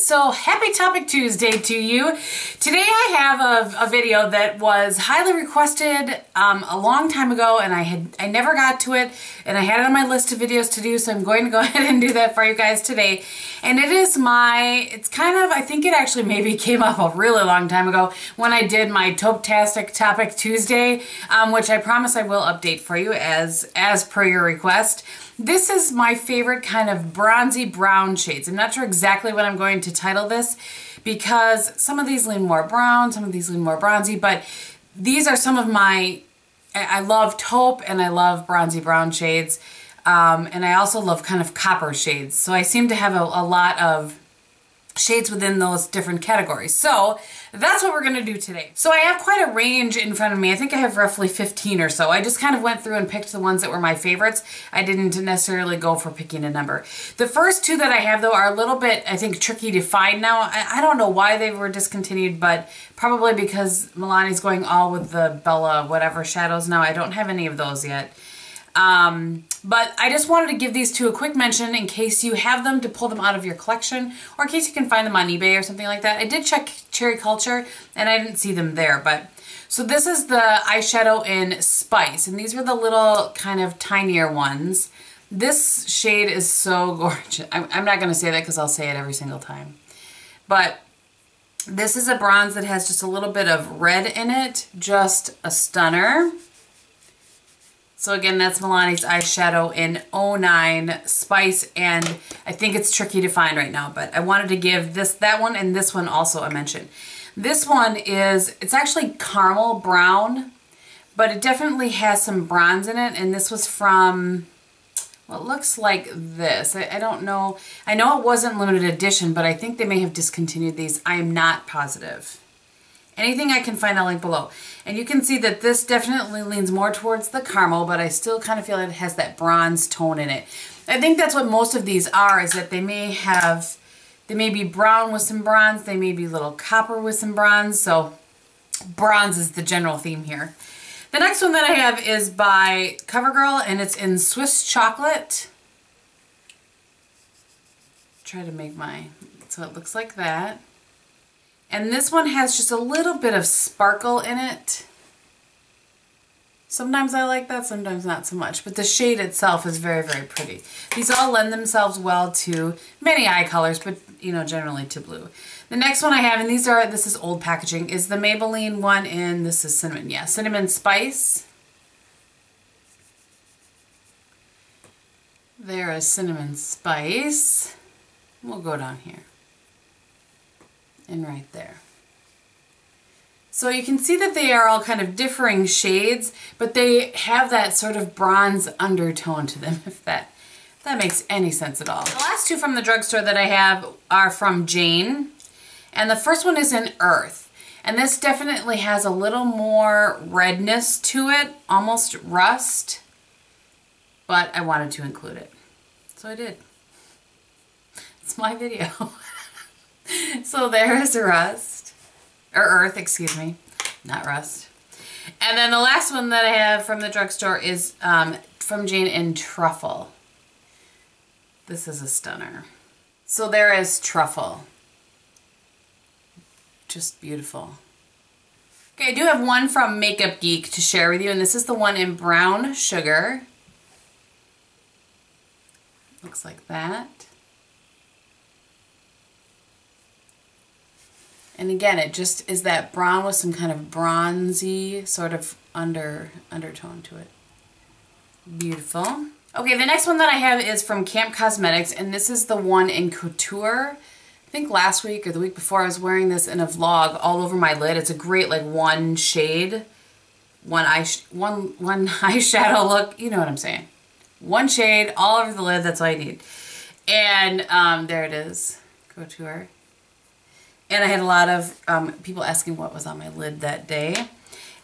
So happy Topic Tuesday to you. Today I have a video that was highly requested a long time ago, and I never got to it, and I had it on my list of videos to do, so I'm going to go ahead and do that for you guys today. And it is it's kind of, I think it actually maybe came up a really long time ago when I did my Tope-tastic Topic Tuesday, which I promise I will update for you as per your request. This is my favorite kind of bronzy brown shades. I'm not sure exactly what I'm going to title this because some of these lean more brown, some of these lean more bronzy, but these are some of my, I love taupe and I love bronzy brown shades, and I also love kind of copper shades. So I seem to have a lot of shades within those different categories. So that's what we're going to do today. So I have quite a range in front of me. I think I have roughly 15 or so. I just kind of went through and picked the ones that were my favorites. I didn't necessarily go for picking a number. The first two that I have though are a little bit, I think, tricky to find now. I don't know why they were discontinued, but probably because Milani's going all with the Bella whatever shadows now. I don't have any of those yet. But I just wanted to give these two a quick mention in case you have them to pull them out of your collection, or in case you can find them on eBay or something like that. I did check Cherry Culture and I didn't see them there, but so this is the eyeshadow in Spice, and these were the little kind of tinier ones. This shade is so gorgeous. I'm not going to say that because I'll say it every single time, but this is a bronze that has just a little bit of red in it, just a stunner. So again, that's Milani's eyeshadow in 09 Spice, and I think it's tricky to find right now, but I wanted to give that one and this one also a mention. This one it's actually caramel brown, but it definitely has some bronze in it, and this was from, well, it looks like this. I don't know. I know it wasn't limited edition, but I think they may have discontinued these. I am not positive. Anything I can find, I'll link below. And you can see that this definitely leans more towards the caramel, but I still kind of feel like it has that bronze tone in it. I think that's what most of these are, is that they may be brown with some bronze, they may be a little copper with some bronze, so bronze is the general theme here. The next one that I have is by CoverGirl, and it's in Swiss Chocolate. Try to make so it looks like that. And this one has just a little bit of sparkle in it. Sometimes I like that, sometimes not so much. But the shade itself is very, very pretty. These all lend themselves well to many eye colors, but you know, generally to blue. The next one I have, and this is old packaging, is the Maybelline one in, this is cinnamon, yeah, Cinnamon Spice. There is Cinnamon Spice. We'll go down here. And right there. So you can see that they are all kind of differing shades, but they have that sort of bronze undertone to them, if that makes any sense at all. The last two from the drugstore that I have are from Jane, and the first one is in Earth. And this definitely has a little more redness to it, almost rust, but I wanted to include it. So I did. It's my video. So there is Rust, or Earth, excuse me, not Rust. And then the last one that I have from the drugstore is from Jane in Truffle. This is a stunner. So there is Truffle. Just beautiful. Okay, I do have one from Makeup Geek to share with you, and this is the one in Brown Sugar. Looks like that. And again, it just is that brown with some kind of bronzy sort of undertone to it. Beautiful. Okay, the next one that I have is from Camp Cosmetics, and this is the one in Couture. I think last week or the week before I was wearing this in a vlog all over my lid. It's a great like one shade, one eyeshadow look. You know what I'm saying. One shade all over the lid, that's all I need. And there it is, Couture. And I had a lot of people asking what was on my lid that day.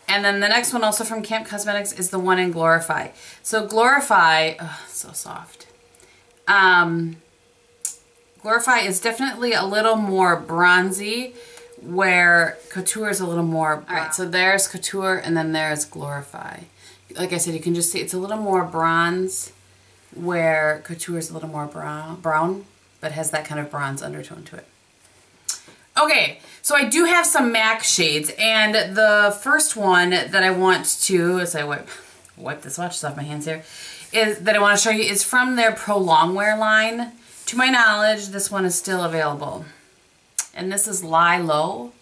And then the next one also from Camp Cosmetics is the one in Glorify. So Glorify, oh, so soft. Glorify is definitely a little more bronzy, where Couture is a little more brown. All right, so there's Couture and then there's Glorify. Like I said, you can just see it's a little more bronze, where Couture is a little more brown, but has that kind of bronze undertone to it. Okay, so I do have some MAC shades, and the first one that I want to, as I wipe the swatches off my hands here, is that I want to show you is from their Peau Longwear line. To my knowledge, this one is still available. And this is Lie Low.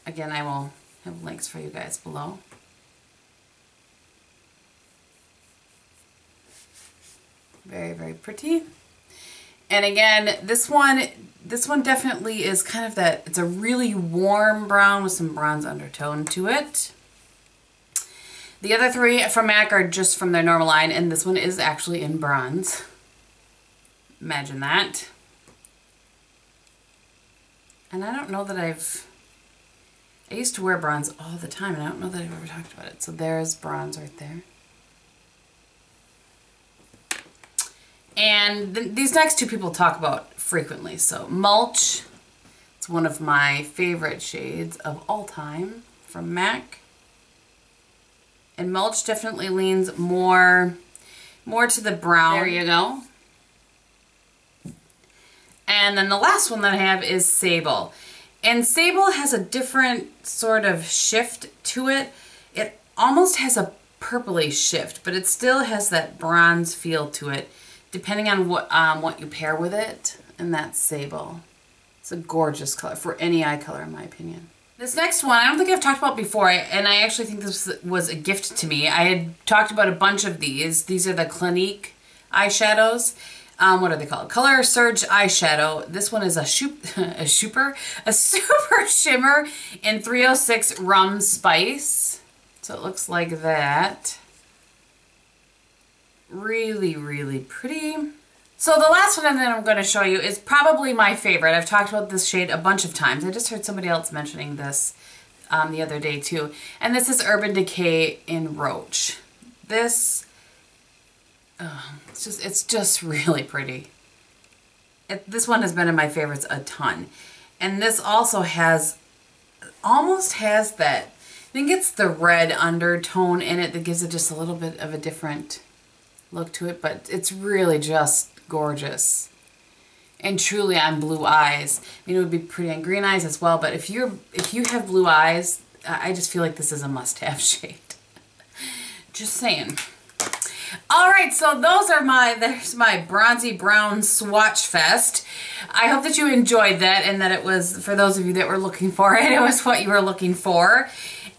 Again, I will have links for you guys below. Very, very pretty. And again, this one definitely is kind of that, it's a really warm brown with some bronze undertone to it. The other three from MAC are just from their normal line, and this one is actually in bronze. Imagine that. And I don't know that I used to wear bronze all the time, and I don't know that I've ever talked about it. So there's bronze right there. And these next two people talk about frequently. So Mulch, it's one of my favorite shades of all time from MAC. And Mulch definitely leans more to the brown. There you go. And then the last one that I have is Sable. And Sable has a different sort of shift to it. It almost has a purpley shift, but it still has that bronze feel to it, depending on what you pair with it. And that's Sable. It's a gorgeous color for any eye color, in my opinion. This next one, I don't think I've talked about before, and I actually think this was a gift to me. I had talked about a bunch of these. These are the Clinique eyeshadows. What are they called? Color Surge eyeshadow. This one is a super shimmer in 306 Rum Spice. So it looks like that. Really, really pretty. So the last one that I'm going to show you is probably my favorite. I've talked about this shade a bunch of times. I just heard somebody else mentioning this the other day too. And this is Urban Decay in Roach. This, it's just really pretty. This one has been in my favorites a ton. And this also almost has that, I think it's the red undertone in it that gives it just a little bit of a different look to it, but it's really just gorgeous. And truly on blue eyes. I mean, it would be pretty on green eyes as well, but if you have blue eyes, I just feel like this is a must-have shade. Just saying. All right, so there's my bronzy brown swatch fest. I hope that you enjoyed that and that it was, for those of you that were looking for it, it was what you were looking for.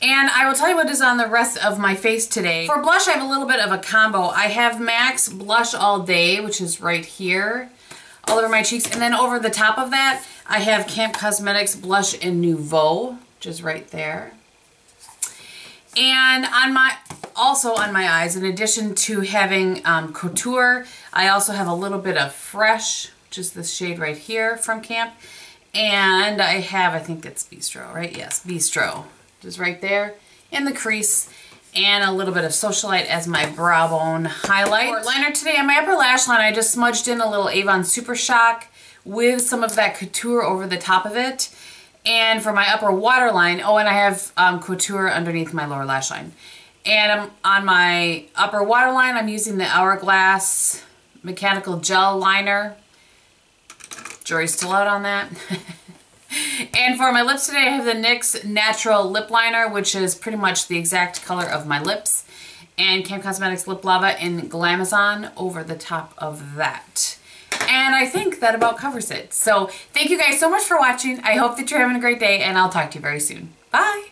And I will tell you what is on the rest of my face today. For blush, I have a little bit of a combo. I have MAC's Blush All Day, which is right here, all over my cheeks. And then over the top of that, I have Camp Cosmetics Blush in Nouveau, which is right there. And also on my eyes, in addition to having Couture, I also have a little bit of Fresh, which is this shade right here from Camp. And I have, I think it's Bistro, right? Yes, Bistro. Just right there in the crease, and a little bit of Socialite as my brow bone highlight. For liner today on my upper lash line, I just smudged in a little Avon Super Shock with some of that Couture over the top of it. And for my upper waterline, oh, and I have Couture underneath my lower lash line. And on my upper waterline, I'm using the Hourglass Mechanical Gel Liner. Jury's still out on that. And for my lips today, I have the NYX Natural Lip Liner, which is pretty much the exact color of my lips. And Camp Cosmetics Lip Lava in Glamazon over the top of that. And I think that about covers it. So thank you guys so much for watching. I hope that you're having a great day, and I'll talk to you very soon. Bye!